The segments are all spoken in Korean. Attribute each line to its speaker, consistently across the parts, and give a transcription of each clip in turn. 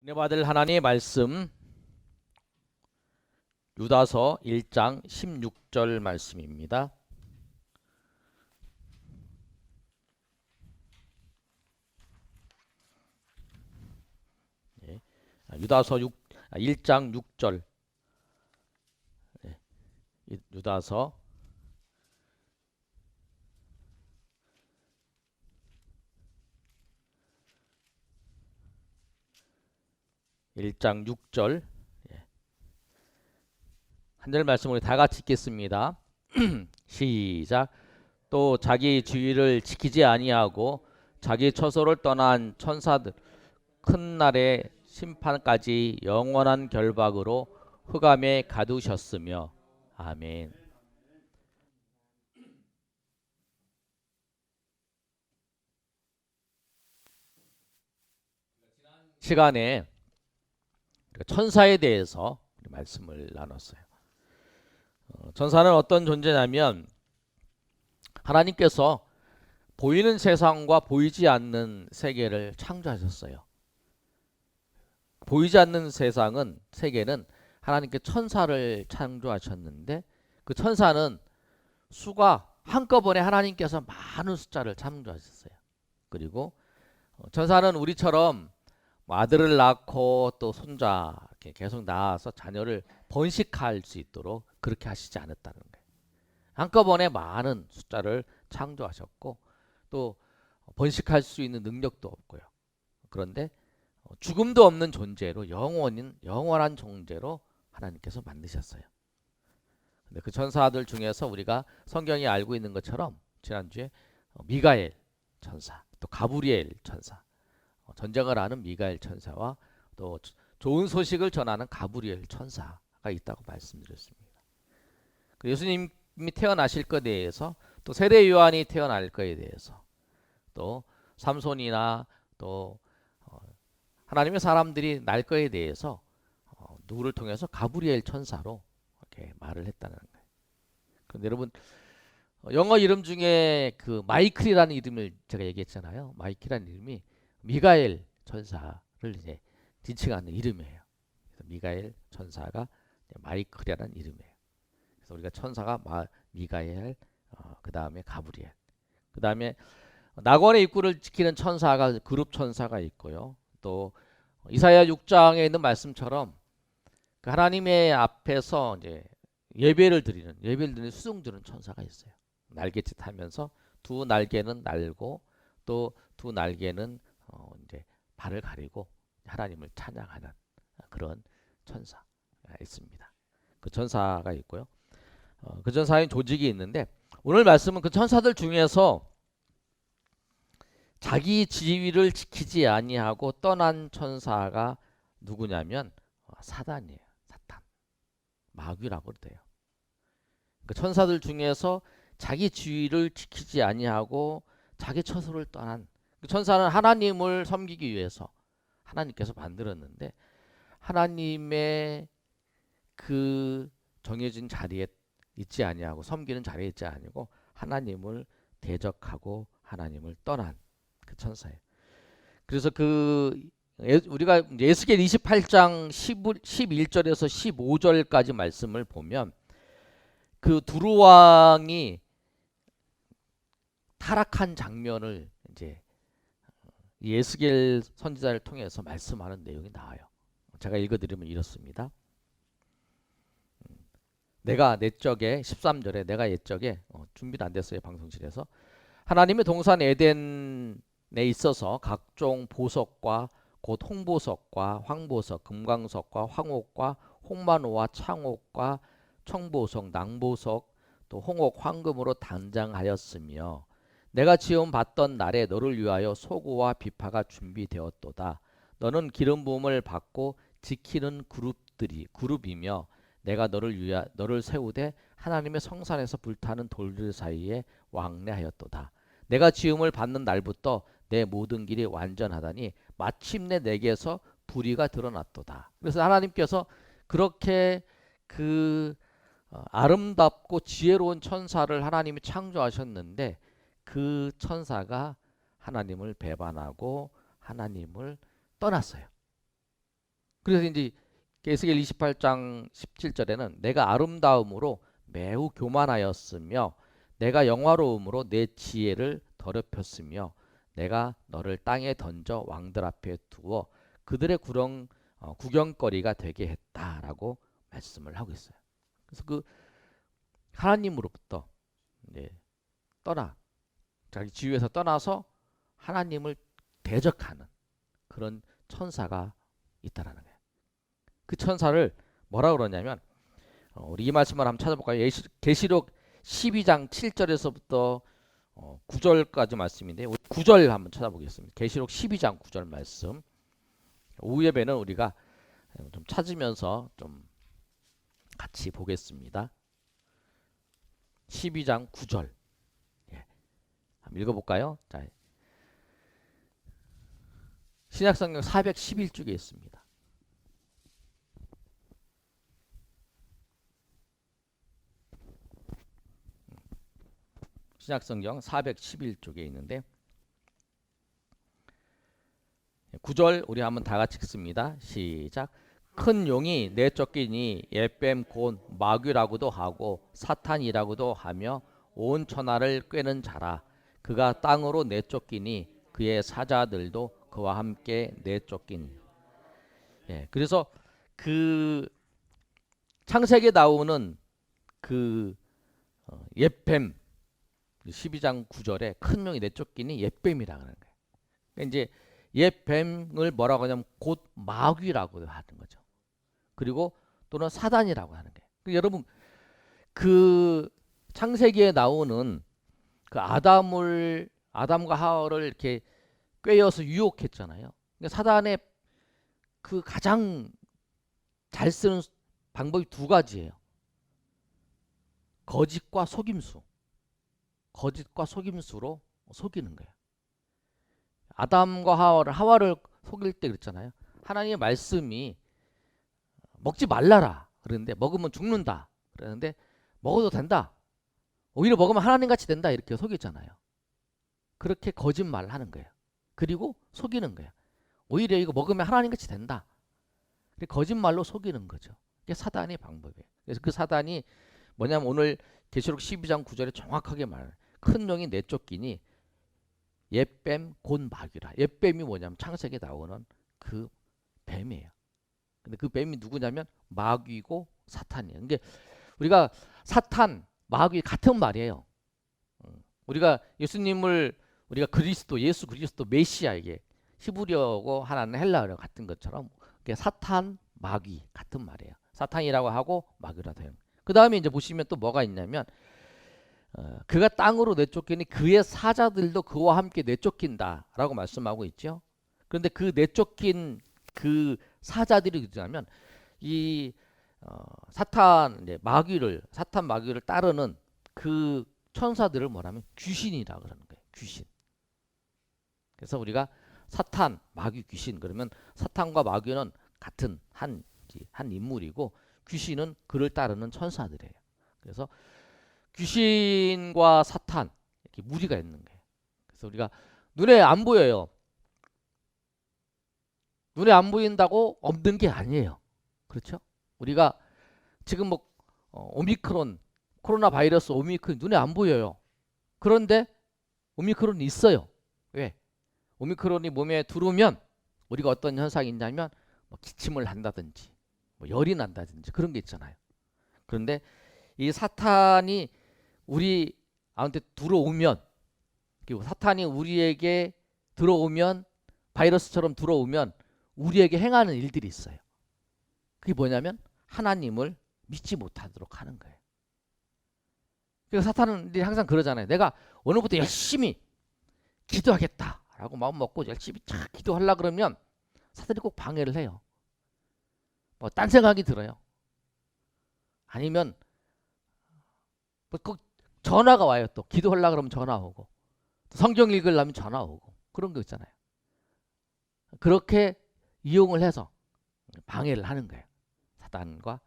Speaker 1: 은혜 받을 하나님의 말씀 유다서 1장 16절 말씀입니다. 예. 유다서 1장 6절. 유다서 1장 6절. 한 절 말씀 우리 다 같이 읽겠습니다. 시작. 또 자기 주의를 지키지 아니하고 자기 처소를 떠난 천사들 큰 날의 심판까지 영원한 결박으로 흑암에 가두셨으며. 아멘. 시간에 천사에 대해서 말씀을 나눴어요. 천사는 어떤 존재냐면 하나님께서 보이는 세상과 보이지 않는 세계를 창조하셨어요. 보이지 않는 세계는 하나님께 천사를 창조하셨는데 그 천사는 수가 한꺼번에 하나님께서 많은 숫자를 창조하셨어요. 그리고 천사는 우리처럼 아들을 낳고 또 손자 이렇게 계속 낳아서 자녀를 번식할 수 있도록 그렇게 하시지 않았다는 거예요. 한꺼번에 많은 숫자를 창조하셨고 또 번식할 수 있는 능력도 없고요. 그런데 죽음도 없는 존재로 영원한 존재로 하나님께서 만드셨어요. 근데 그 천사들 중에서 우리가 성경이 알고 있는 것처럼 지난주에 미가엘 천사, 또 가브리엘 천사, 전쟁을 하는 미가엘 천사와 또 좋은 소식을 전하는 가브리엘 천사가 있다고 말씀드렸습니다. 예수님이 태어나실 것에 대해서 또 세례 요한이 태어날 것에 대해서 또 삼손이나 또 하나님의 사람들이 날 것에 대해서 누구를 통해서 가브리엘 천사로 이렇게 말을 했다는 거예요. 그런데 여러분 영어 이름 중에 그 마이클이라는 이름을 제가 얘기했잖아요. 마이클이라는 이름이 미가엘 천사를 이제 지칭하는 이름이에요. 그래서 미가엘 천사가 마이클이라는 이름이에요. 그래서 우리가 천사가 미가엘, 그 다음에 가브리엘, 그 다음에 낙원의 입구를 지키는 천사가 그룹 천사가 있고요. 또 이사야 6장에 있는 말씀처럼 그 하나님의 앞에서 이제 예배를 드리는 수종 드는 천사가 있어요. 날개짓 하면서 두 날개는 날고 또 두 날개는 이제 발을 가리고 하나님을 찬양하는 그런 천사가 있습니다. 그 천사가 있고요. 그 천사의 조직이 있는데 오늘 말씀은 그 천사들 중에서 자기 지위를 지키지 아니하고 떠난 천사가 누구냐면 사단이에요. 사탄, 마귀라고 그래요. 그 천사들 중에서 자기 지위를 지키지 아니하고 자기 처소를 떠난 그 천사는 하나님을 섬기기 위해서 하나님께서 만들었는데 하나님의 그 정해진 자리에 있지 아니하고 섬기는 자리에 있지 아니고 하나님을 대적하고 하나님을 떠난 그 천사예요. 그래서 우리가 에스겔 28장 11절에서 15절까지 말씀을 보면 그 두루 왕이 타락한 장면을 이제 에스겔 선지자를 통해서 말씀하는 내용이 나와요. 제가 읽어드리면 이렇습니다. 내가 옛적에 13절에 내가 옛적에 준비도 안 됐어요. 방송실에서 하나님의 동산 에덴에 있어서 각종 보석과 곧 홍보석과 황보석, 금광석과 황옥과 홍만호와 창옥과 청보석, 낭보석, 또 홍옥, 황금으로 단장하였으며 내가 지음 받던 날에 너를 위하여 소고와 비파가 준비되었도다. 너는 기름 부음을 받고 지키는 그룹이며 내가 너를 세우되 하나님의 성산에서 불타는 돌들 사이에 왕래하였도다. 내가 지음을 받는 날부터 내 모든 길이 완전하다니 마침내 내게서 불의가 드러났도다. 그래서 하나님께서 그렇게 아름답고 지혜로운 천사를 하나님이 창조하셨는데 그 천사가 하나님을 배반하고 하나님을 떠났어요. 그래서 이제 에스겔 28장 17절에는 내가 아름다움으로 매우 교만하였으며 내가 영화로움으로 내 지혜를 더럽혔으며 내가 너를 땅에 던져 왕들 앞에 두어 그들의 구경거리가 되게 했다라고 말씀을 하고 있어요. 그래서 그 하나님으로부터 이제 자기 지위에서 떠나서 하나님을 대적하는 그런 천사가 있다라는 거예요. 그 천사를 뭐라 그러냐면 우리 이 말씀을 한번 찾아볼까요? 계시록 12장 7절에서부터 9절까지 말씀인데 9절 한번 찾아보겠습니다. 계시록 12장 9절 말씀. 오후 예배는 우리가 좀 찾으면서 좀 같이 보겠습니다. 12장 9절. 예. 한번 읽어볼까요? 자, 신약성경 411쪽에 있습니다. 신약성경 411쪽에 있는데 9절 우리 한번 다 같이 읽습니다. 시작. 큰 용이 내쫓기니 예뱀 곧 마귀라고도 하고 사탄이라고도 하며 온 천하를 꿰는 자라. 그가 땅으로 내쫓기니 그의 사자들도 그와 함께 내쫓기니. 예, 그래서 그 창세기에 나오는 그 옛뱀 12장 9절에 큰 용이 내쫓기니 옛뱀이라 그러는 거예요. 그러니까 이제 옛뱀을 뭐라고 하냐면 곧 마귀라고 하는 거죠. 그리고 또는 사단이라고 하는 거예요. 그러니까 여러분 그 창세기에 나오는 그 아담과 하와를 이렇게 꿰어서 유혹했잖아요. 그러니까 사단의 그 가장 잘 쓰는 방법이 두 가지예요. 거짓과 속임수. 거짓과 속임수로 속이는 거예요. 아담과 하와를 속일 때 그랬잖아요. 하나님의 말씀이 먹지 말라라 그러는데 먹으면 죽는다 그러는데 먹어도 된다. 오히려 먹으면 하나님같이 된다 이렇게 속였잖아요. 그렇게 거짓말을 하는 거예요. 그리고 속이는 거예요. 오히려 이거 먹으면 하나님같이 된다. 거짓말로 속이는 거죠. 이게 사단의 방법이에요. 그래서 그 사단이 뭐냐면 오늘 계시록 12장 9절에 정확하게 말해요. 큰 용이 내쫓기니 옛뱀 곧 마귀라. 옛뱀이 뭐냐면 창세기에 나오는 그 뱀이에요. 근데 그 뱀이 누구냐면 마귀고 사탄이에요. 그러니까 우리가 사탄, 마귀 같은 말이에요. 우리가 예수님을 우리가 예수 그리스도 메시아에게 히브리어고 하나는 헬라어 같은 것처럼 사탄, 마귀 같은 말이에요. 사탄이라고 하고 마귀라고 해요. 그 다음에 이제 보시면 또 뭐가 있냐면 그가 땅으로 내쫓기니 그의 사자들도 그와 함께 내쫓긴다라고 말씀하고 있죠. 그런데 그 내쫓긴 그 사자들이 뭐냐면 이 사탄 마귀를 따르는 그 천사들을 뭐라면 귀신이라 그러는 거예요. 귀신. 그래서 우리가 사탄, 마귀, 귀신 그러면 사탄과 마귀는 같은 한 인물이고 귀신은 그를 따르는 천사들이에요. 그래서 귀신과 사탄 이렇게 무리가 있는 거예요. 그래서 우리가 눈에 안 보여요. 눈에 안 보인다고 없는 게 아니에요. 그렇죠? 우리가 지금 뭐 코로나 바이러스 오미크론 눈에 안 보여요. 그런데 오미크론이 있어요. 왜? 오미크론이 몸에 들어오면 우리가 어떤 현상이 있냐면 뭐 기침을 한다든지 뭐 열이 난다든지 그런 게 있잖아요. 그런데 이 사탄이 우리한테 들어오면 그리고 사탄이 우리에게 들어오면 바이러스처럼 들어오면 우리에게 행하는 일들이 있어요. 그게 뭐냐면 하나님을 믿지 못하도록 하는 거예요. 그래서 사탄은 항상 그러잖아요. 내가 오늘부터 열심히 기도하겠다라고 마음 먹고 열심히 쫙 기도하려 그러면 사탄이 꼭 방해를 해요. 뭐 딴 생각이 들어요. 아니면 뭐 꼭 전화가 와요. 또 기도하려 그러면 전화 오고 또 성경 읽으려면 전화 오고 그런 거 있잖아요. 그렇게 이용을 해서 방해를 하는 거예요. 사탄과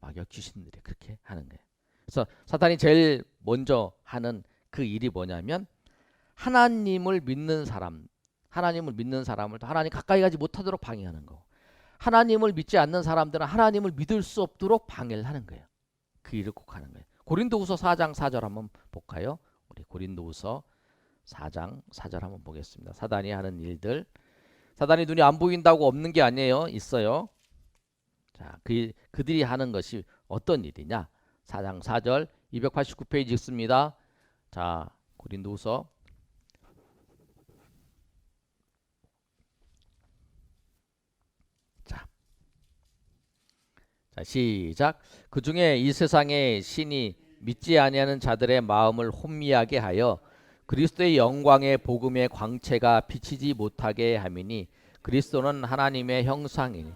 Speaker 1: 마귀 귀신들이 그렇게 하는 거예요. 그래서 사탄이 제일 먼저 하는 그 일이 뭐냐면 하나님을 믿는 사람을 하나님 가까이 가지 못하도록 방해하는 거. 하나님을 믿지 않는 사람들은 하나님을 믿을 수 없도록 방해를 하는 거예요. 그 일을 꼭 하는 거예요. 고린도후서 4장 4절 한번 볼까요? 우리 고린도후서 4장 4절 한번 보겠습니다. 사단이 하는 일들. 사단이 눈이 안 보인다고 없는 게 아니에요. 있어요. 자, 그들이 하는 것이 어떤 일이냐? 4장 4절 289페이지 읽습니다. 자, 고린도후서 자, 시작. 그 중에 이 세상의 신이 믿지 아니하는 자들의 마음을 혼미하게 하여 그리스도의 영광의 복음의 광채가 비치지 못하게 함이니 그리스도는 하나님의 형상이니.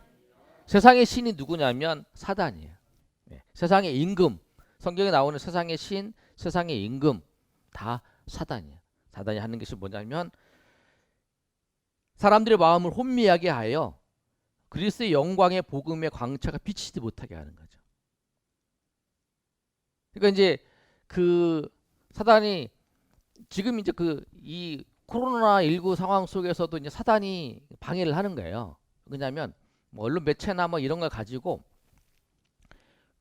Speaker 1: 세상의 신이 누구냐면 사단이에요. 네. 세상의 임금, 성경에 나오는 세상의 신, 세상의 임금 다 사단이에요. 사단이 하는 것이 뭐냐면 사람들의 마음을 혼미하게 하여 그리스도의 영광의 복음의 광채가 비치지 못하게 하는 거죠. 그러니까 이제 그 사단이 지금 이제 이 코로나19 상황 속에서도 이제 사단이 방해를 하는 거예요. 왜냐하면 뭐 언론 매체나 뭐 이런 걸 가지고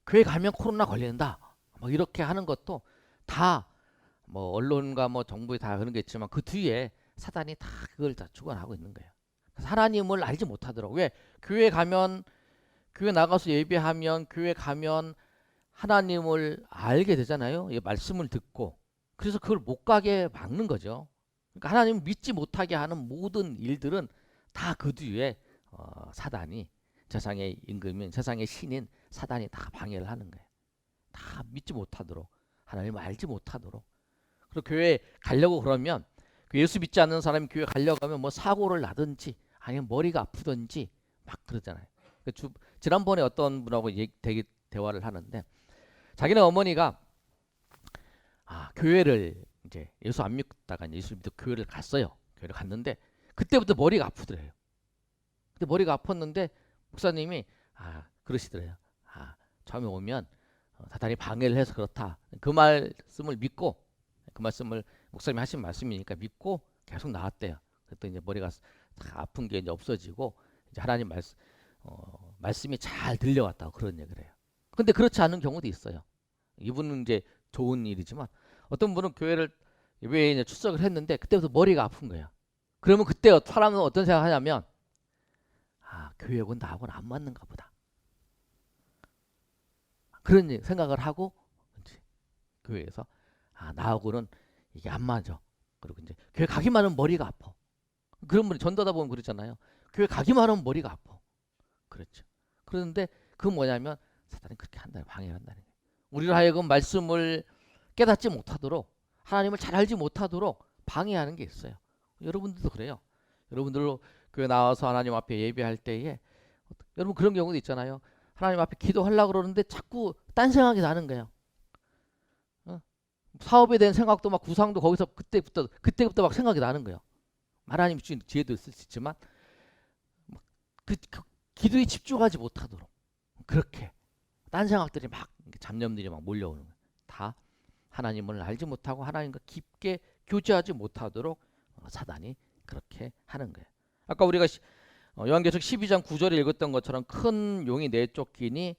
Speaker 1: 교회 가면 코로나 걸린다 뭐 이렇게 하는 것도 다 뭐 언론과 뭐 정부에 다 그런 게 있지만 그 뒤에 사단이 다 그걸 다 주관하고 있는 거예요. 하나님을 알지 못하더라고. 왜? 교회 가면, 교회 나가서 예배하면, 교회 가면 하나님을 알게 되잖아요. 이 말씀을 듣고. 그래서 그걸 못 가게 막는 거죠. 그러니까 하나님을 믿지 못하게 하는 모든 일들은 다 그 뒤에 사단이, 세상의 임금인, 세상의 신인 사단이 다 방해를 하는 거예요. 다 믿지 못하도록, 하나님을 알지 못하도록. 그리고 교회 가려고 그러면 예수 믿지 않는 사람이 교회 가려고 하면 뭐 사고를 나든지 아니면 머리가 아프든지 막 그러잖아요. 지난번에 어떤 분하고 대화를 하는데 자기네 어머니가 교회를 이제 예수 안 믿다가 이제 예수 믿고 교회를 갔어요. 교회를 갔는데 그때부터 머리가 아프더래요. 근데 머리가 아팠는데 목사님이 그러시더래요. 처음에 오면 사단이 방해를 해서 그렇다. 그 말씀을 믿고 그 말씀을 목사님이 하신 말씀이니까 믿고 계속 나왔대요. 그랬더니 이제 머리가 다 아픈 게 이제 없어지고 이제 하나님 말씀이 잘 들려왔다고 그런 얘기를 해요. 근데 그렇지 않은 경우도 있어요. 이분은 이제 좋은 일이지만 어떤 분은 교회를 예배에 이제 출석을 했는데 그때부터 머리가 아픈 거예요. 그러면 그때 사람은 어떤 생각하냐면 교회하고 나하고는 안 맞는가 보다. 그런 생각을 하고 이제 교회에서 나하고는 이게 안 맞아. 그리고 이제 교회 가기만 하면 머리가 아파. 그런 분이 전도하다 보면 그러잖아요. 교회 가기만 하면 머리가 아파. 그렇죠. 그런데 그 뭐냐면 사단이 그렇게 한다는 방해를 한다는 거예요. 우리로 하여금 말씀을 깨닫지 못하도록 하나님을 잘 알지 못하도록 방해하는 게 있어요. 여러분들도 그래요. 여러분들로 교회 나와서 하나님 앞에 예배할 때에 여러분 그런 경우도 있잖아요. 하나님 앞에 기도하려고 그러는데 자꾸 딴 생각이 나는 거예요. 사업에 대한 생각도 막 구상도 거기서 그때부터 막 생각이 나는 거예요. 하나님 주신 지혜도 있을 수 있지만 그 기도에 집중하지 못하도록 그렇게 딴 생각들이 막 잡념들이 막 몰려오는 거예요. 다 하나님을 알지 못하고 하나님과 깊게 교제하지 못하도록 사단이 그렇게 하는 거예요. 아까 우리가 요한계시록 12장 9절에 읽었던 것처럼 큰 용이 내쫓기니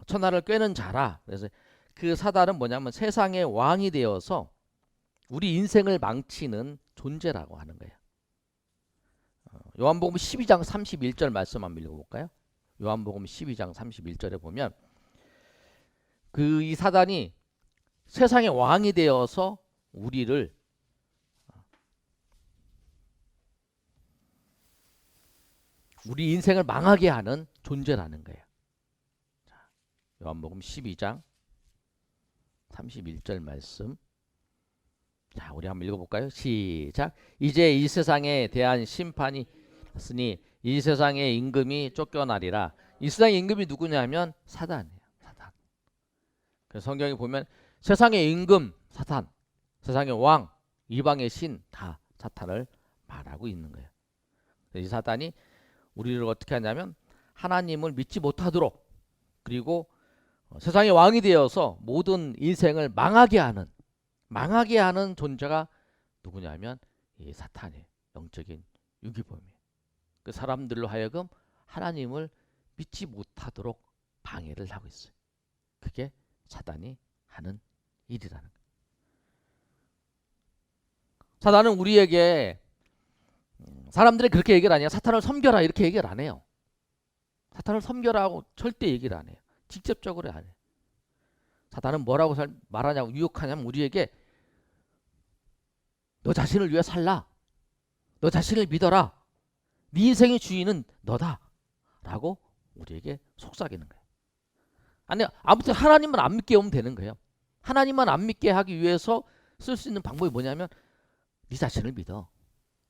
Speaker 1: 천하를 꿰는 자라. 그래서 그 사단은 뭐냐면 세상의 왕이 되어서 우리 인생을 망치는 존재라고 하는 거예요. 요한복음 12장 31절 말씀 한번 읽어볼까요? 요한복음 12장 31절에 보면 이 사단이 세상의 왕이 되어서 우리 인생을 망하게 하는 존재라는 거예요. 요한복음 12장 31절 말씀. 자, 우리 한번 읽어볼까요? 시작. 이제 이 세상에 대한 심판이 있으니 이 세상의 임금이 쫓겨나리라. 이 세상의 임금이 누구냐면 사단이에요. 사단. 그래서 성경에 보면 세상의 임금 사탄, 세상의 왕, 이방의 신 다 사탄을 말하고 있는 거예요. 이 사단이 우리를 어떻게 하냐면 하나님을 믿지 못하도록 그리고 세상의 왕이 되어서 모든 인생을 망하게 하는 존재가 누구냐면 이 사탄의 영적인 유기범이에요. 그 사람들로 하여금 하나님을 믿지 못하도록 방해를 하고 있어요. 그게 사단이 하는 일이라는 거예요. 사단은 우리에게 사람들이 그렇게 얘기를 안 해요. 사탄을 섬겨라 이렇게 얘기를 안 해요. 사탄을 섬겨라 하고 절대 얘기를 안 해요. 직접적으로 안 해요. 사탄은 뭐라고 말하냐고 유혹하냐면 우리에게 너 자신을 위해 살라. 너 자신을 믿어라. 네 인생의 주인은 너다. 라고 우리에게 속삭이는 거예요. 아니 아무튼 하나님만 안 믿게 오면 되는 거예요. 하나님만 안 믿게 하기 위해서 쓸 수 있는 방법이 뭐냐면 네 자신을 믿어.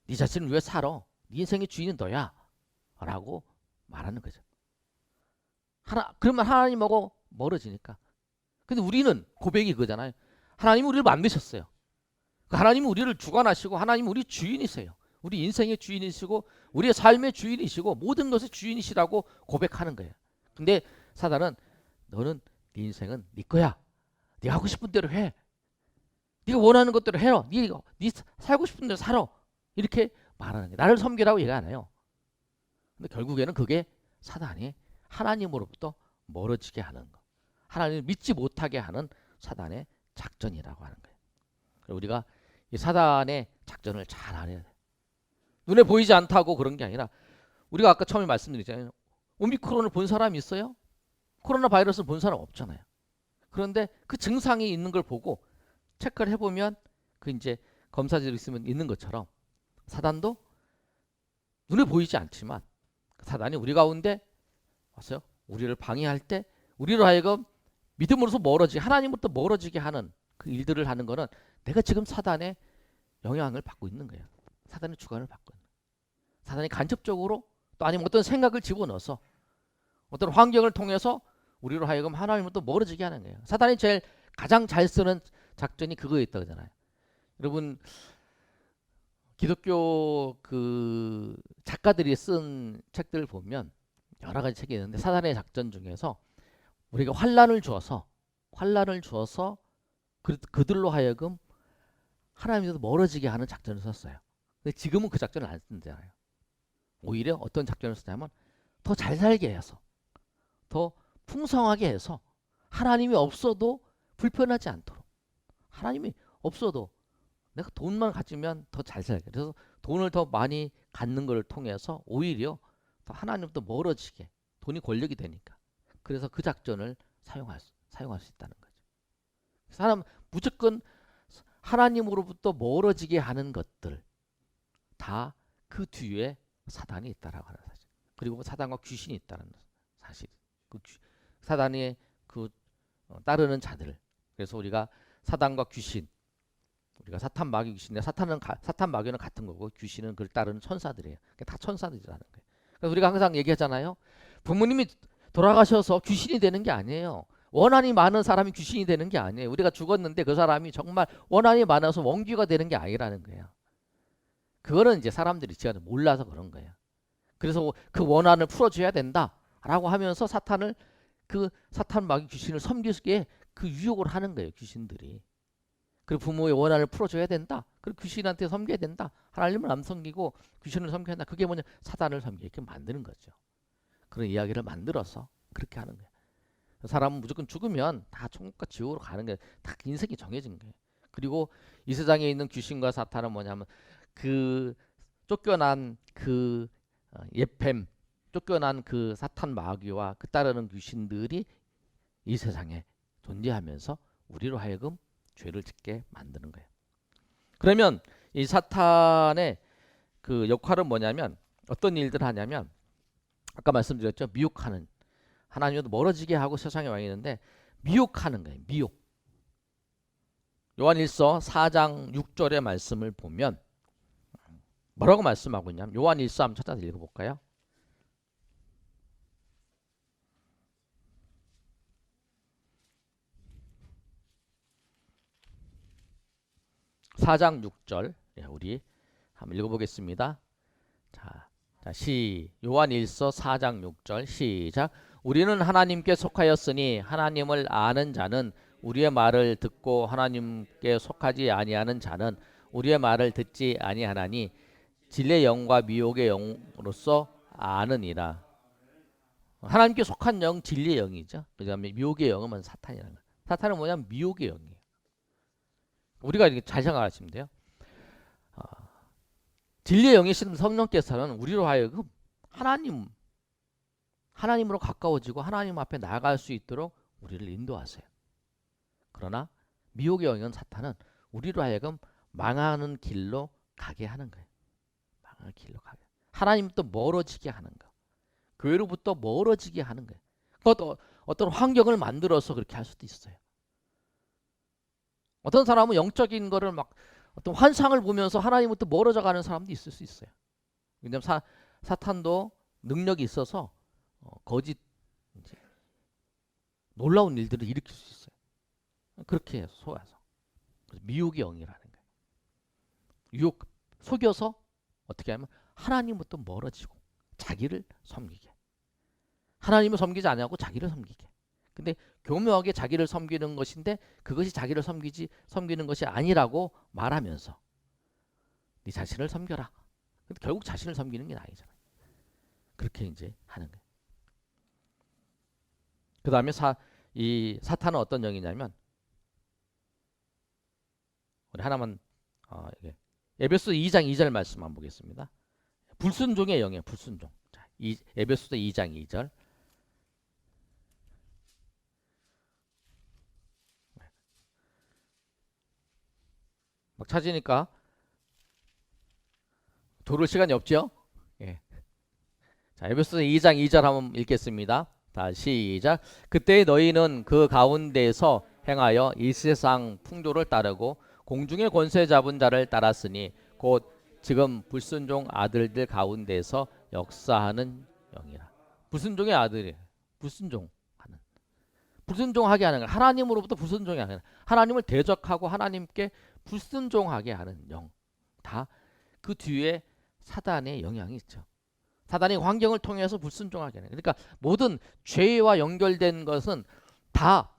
Speaker 1: 네 자신을 위해 살아. 네 인생의 주인은 너야. 라고 말하는 거죠. 그러면 하나님하고 멀어지니까. 근데 우리는 고백이 그거잖아요. 하나님이 우리를 만드셨어요. 하나님이 우리를 주관하시고 하나님이 우리 주인이세요. 우리 인생의 주인이시고 우리의 삶의 주인이시고 모든 것의 주인이시라고 고백하는 거예요. 근데 사단은 너는 네 인생은 네 거야. 네가 하고 싶은 대로 해. 네가 원하는 것대로 해라. 네 살고 싶은 대로 살아. 이렇게 말하는 거예요. 나를 섬기라고 얘기 안 해요. 근데 결국에는 그게 사단이 하나님으로부터 멀어지게 하는 거. 하나님을 믿지 못하게 하는 사단의 작전이라고 하는 거예요. 우리가 이 사단의 작전을 잘 알아야 돼요. 눈에 보이지 않다고 그런 게 아니라 우리가 아까 처음에 말씀드렸잖아요. 오미크론을 본 사람이 있어요? 코로나 바이러스를 본 사람 없잖아요. 그런데 그 증상이 있는 걸 보고 체크를 해보면 그 이제 검사지로 있으면 있는 것처럼 사단도 눈에 보이지 않지만 사단이 우리 가운데 왔어요. 우리를 방해할 때 우리로 하여금 믿음으로서 멀어지게 하나님으로부터 멀어지게 하는 그 일들을 하는 거는 내가 지금 사단의 영향을 받고 있는 거예요. 사단의 주관을 받고 있는 거예요. 사단이 간접적으로 또 아니면 어떤 생각을 집어넣어서 어떤 환경을 통해서 우리로 하여금 하나님으로부터 멀어지게 하는 거예요. 사단이 제일 가장 잘 쓰는 작전이 그거에 있다고 하잖아요. 여러분 기독교 그 작가들이 쓴 책들을 보면 여러 가지 책이 있는데 사단의 작전 중에서 우리가 환란을 주어서 그들로 하여금 하나님에서 멀어지게 하는 작전을 썼어요. 근데 지금은 그 작전을 안 쓰잖아요. 오히려 어떤 작전을 쓰냐면 더 잘 살게 해서 더 풍성하게 해서 하나님이 없어도 불편하지 않도록 하나님이 없어도 내가 돈만 가지면 더 잘 살게 그래서 돈을 더 많이 갖는 걸 통해서 오히려 더 하나님부터 멀어지게 돈이 권력이 되니까 그래서 그 작전을 사용할 수 있다는 거죠. 사람 무조건 하나님으로부터 멀어지게 하는 것들 다 그 뒤에 사단이 있다라고 하는 사실. 그리고 사단과 귀신이 있다는 사실. 사단의 따르는 자들. 그래서 우리가 사단과 귀신, 우리가 사탄 마귀 귀신인데 사탄 마귀는 같은 거고 귀신은 그를 따르는 천사들이에요. 다 천사들이라는 거예요. 그래서 우리가 항상 얘기하잖아요. 부모님이 돌아가셔서 귀신이 되는 게 아니에요. 원한이 많은 사람이 귀신이 되는 게 아니에요. 우리가 죽었는데 그 사람이 정말 원한이 많아서 원귀가 되는 게 아니라는 거예요. 그거는 이제 사람들이 지금 몰라서 그런 거예요. 그래서 그 원한을 풀어줘야 된다라고 하면서 사탄 마귀 귀신을 섬기게 그 유혹을 하는 거예요. 귀신들이. 그리고 부모의 원한을 풀어줘야 된다. 그리고 귀신한테 섬겨야 된다. 하나님을 안 섬기고 귀신을 섬겨야 된다. 그게 뭐냐? 사단을 섬기게 이렇게 만드는 거죠. 그런 이야기를 만들어서 그렇게 하는 거예요. 사람은 무조건 죽으면 다 천국과 지옥으로 가는 게 다 인생이 정해진 거예요. 그리고 이 세상에 있는 귀신과 사탄은 뭐냐면 그 쫓겨난 그 예팸 쫓겨난 그 사탄 마귀와 그 따르는 귀신들이 이 세상에 존재하면서 우리로 하여금 죄를 짓게 만드는 거예요. 그러면 이 사탄의 그 역할은 뭐냐면 어떤 일들을 하냐면 아까 말씀드렸죠. 미혹하는 하나님으로부터 멀어지게 하고 세상에 와 있는데 미혹하는 거예요. 미혹. 요한일서 4장 6절의 말씀을 보면 뭐라고 말씀하고 있냐면 요한일서 한번 찾아서 읽어볼까요? (4장 6절) 우리 한번 읽어보겠습니다. 자, 요한일서 4장 6절 시작. 우리는 하나님께 속하였으니 하나님을 아는 자는 우리의 말을 듣고 하나님께 속하지 아니하는 자는 우리의 말을 듣지 아니하나니 진리의 영과 미혹의 영으로서 아느니라. 하나님께 속한 영 진리의 영이죠. 그다음에 미혹의 영은 사탄이라는 거예요. 사탄은 뭐냐면 미혹의 영이에요. 우리가 이렇게 잘 생각하시면 돼요. 진리의 영이신 성령께서는 우리로 하여금 하나님으로 가까워지고 하나님 앞에 나아갈 수 있도록 우리를 인도하세요. 그러나 미혹의 영인 사탄은 우리로 하여금 망하는 길로 가게 하는 거예요. 망하는 길로 가게. 하나님부터 멀어지게 하는 거. 교회로부터 멀어지게 하는 거예요. 어떤 환경을 만들어서 그렇게 할 수도 있어요. 어떤 사람은 영적인 거를 막 어떤 환상을 보면서 하나님부터 멀어져 가는 사람도 있을 수 있어요. 왜냐하면 사탄도 능력이 있어서 거짓 놀라운 일들을 일으킬 수 있어요. 그렇게 속아서 미혹의 영이라는 거예요. 유혹 속여서 어떻게 하면 하나님부터 멀어지고 자기를 섬기게. 하나님을 섬기지 않냐고 자기를 섬기게. 근데 교묘하게 자기를 섬기는 것인데 그것이 자기를 섬기는 것이 아니라고 말하면서 네 자신을 섬겨라. 근데 결국 자신을 섬기는 게 아니잖아요. 그렇게 이제 하는 거예요. 그 다음에 이 사탄은 어떤 영이냐면 우리 하나만 에베소 2장 2절 말씀 한번 보겠습니다. 불순종의 영이에요. 불순종. 자, 에베소서 2장 2절. 막 찾으니까 도를 시간이 없죠? 예. 자, 에베소서 2장 2절 한번 읽겠습니다. 다 시작. 그때 너희는 그 가운데서 행하여 이 세상 풍조를 따르고 공중의 권세 잡은 자를 따랐으니 곧 지금 불순종 아들들 가운데서 역사하는 영이라. 불순종의 아들이 불순종하게 하는 거야. 하나님으로부터 불순종하게 하는 거야. 하나님을 대적하고 하나님께 불순종하게 하는 영. 다 그 뒤에 사단의 영향이 있죠. 사단이 환경을 통해서 불순종하게 하는 거야. 그러니까 모든 죄와 연결된 것은 다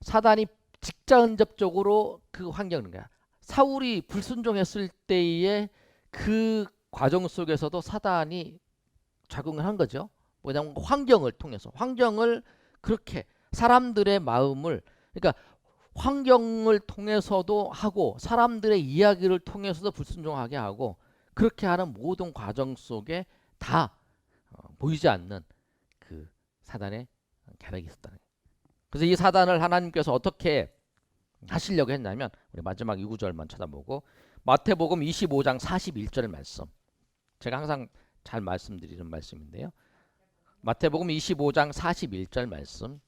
Speaker 1: 사단이 직간접적으로 그 환경인 거야. 사울이 불순종했을 때의 그 과정 속에서도 사단이 작용을 한 거죠. 뭐냐면 환경을 통해서 환경을 그렇게 사람들의 마음을 그러니까 환경을 통해서도 하고 사람들의 이야기를 통해서도 불순종하게 하고 그렇게 하는 모든 과정 속에 다 보이지 않는 그 사단의 계략이 있었다는 거예요. 그래서 이 사단을 하나님께서 어떻게 하시려고 했냐면 우리 마지막 2구절만 쳐다보고 마태복음 25장 41절 말씀. 제가 항상 잘 말씀드리는 말씀인데요. 마태복음 25장 41절 말씀.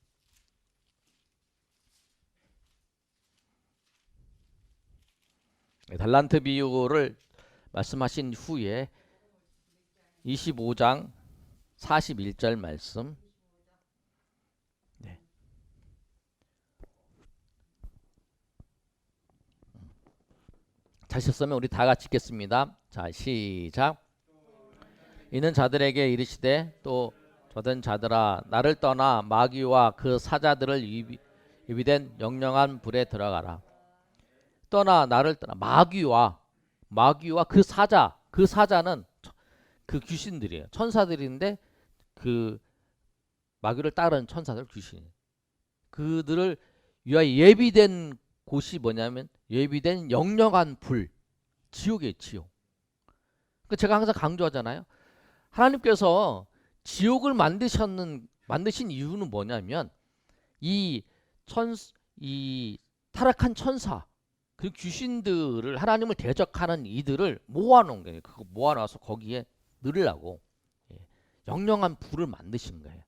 Speaker 1: 달란트 비유를 말씀하신 후에 25장 41절 말씀. 네. 자셨으면 우리 다 같이 읽겠습니다. 자, 시작. 이는 자들에게 이르시되 또 저된 자들아 나를 떠나 마귀와 그 사자들을 유비된 영영한 불에 들어가라. 떠나 나를 떠나 마귀와 그 사자는 그 귀신들이에요. 천사들인데 그 마귀를 따르는 천사들 귀신. 그들을 위하여 예비된 곳이 뭐냐면 예비된 영영한 불, 지옥이에요. 지옥. 그러니까 제가 항상 강조하잖아요. 하나님께서 지옥을 만드신 이유는 뭐냐면 이 타락한 천사 그 귀신들을 하나님을 대적하는 이들을 모아놓은 거예요. 그거 모아놔서 거기에 넣으려고 영영한 불을 만드신 거예요.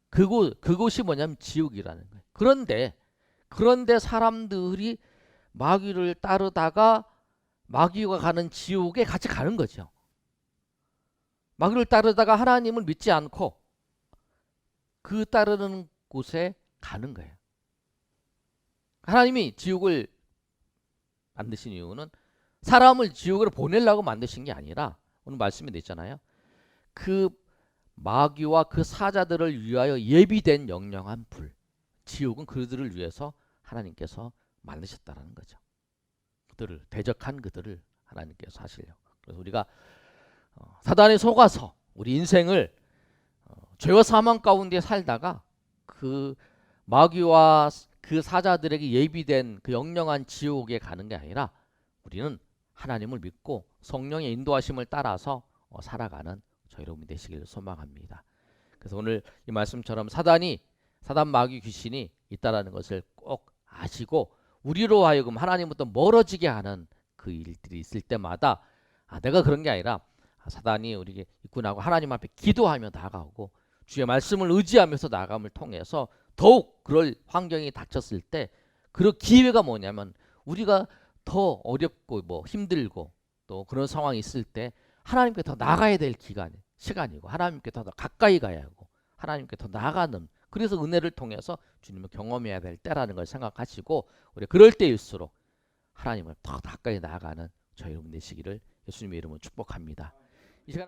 Speaker 1: 그곳이 뭐냐면 지옥이라는 거예요. 그런데 사람들이 마귀를 따르다가 마귀가 가는 지옥에 같이 가는 거죠. 마귀를 따르다가 하나님을 믿지 않고 그 따르는 곳에 가는 거예요. 하나님이 지옥을 만드신 이유는 사람을 지옥으로 보내려고 만드신 게 아니라 오늘 말씀이 됐잖아요. 그 마귀와 그 사자들을 위하여 예비된 영영한 불, 지옥은 그들을 위해서 하나님께서 만드셨다는 거죠. 그들을 대적한 그들을 하나님께서 하시려고. 그래서 우리가 사단에 속아서 우리 인생을 죄와 사망 가운데 살다가 그 마귀와 그 사자들에게 예비된 그 영영한 지옥에 가는 게 아니라 우리는 하나님을 믿고 성령의 인도하심을 따라서 살아가는 저 여러분이 되시기를 소망합니다. 그래서 오늘 이 말씀처럼 사단 마귀 귀신이 있다라는 것을 꼭 아시고 우리로 하여금 하나님부터 멀어지게 하는 그 일들이 있을 때마다 내가 그런 게 아니라 사단이 우리에게 입군하고 하나님 앞에 기도하며 나아가고 주의 말씀을 의지하면서 나아감을 통해서 더욱 그럴 환경이 닥쳤을 때 그 기회가 뭐냐면 우리가 더 어렵고 뭐 힘들고 또 그런 상황이 있을 때 하나님께 더 나아가야 될 시간이고 하나님께 더 가까이 가야 하고 하나님께 더 나아가는 그래서 은혜를 통해서 주님을 경험해야 될 때라는 걸 생각하시고 우리 그럴 때일수록 하나님을 더 가까이 나아가는 저 여러분 되시기를 예수님의 이름으로 축복합니다.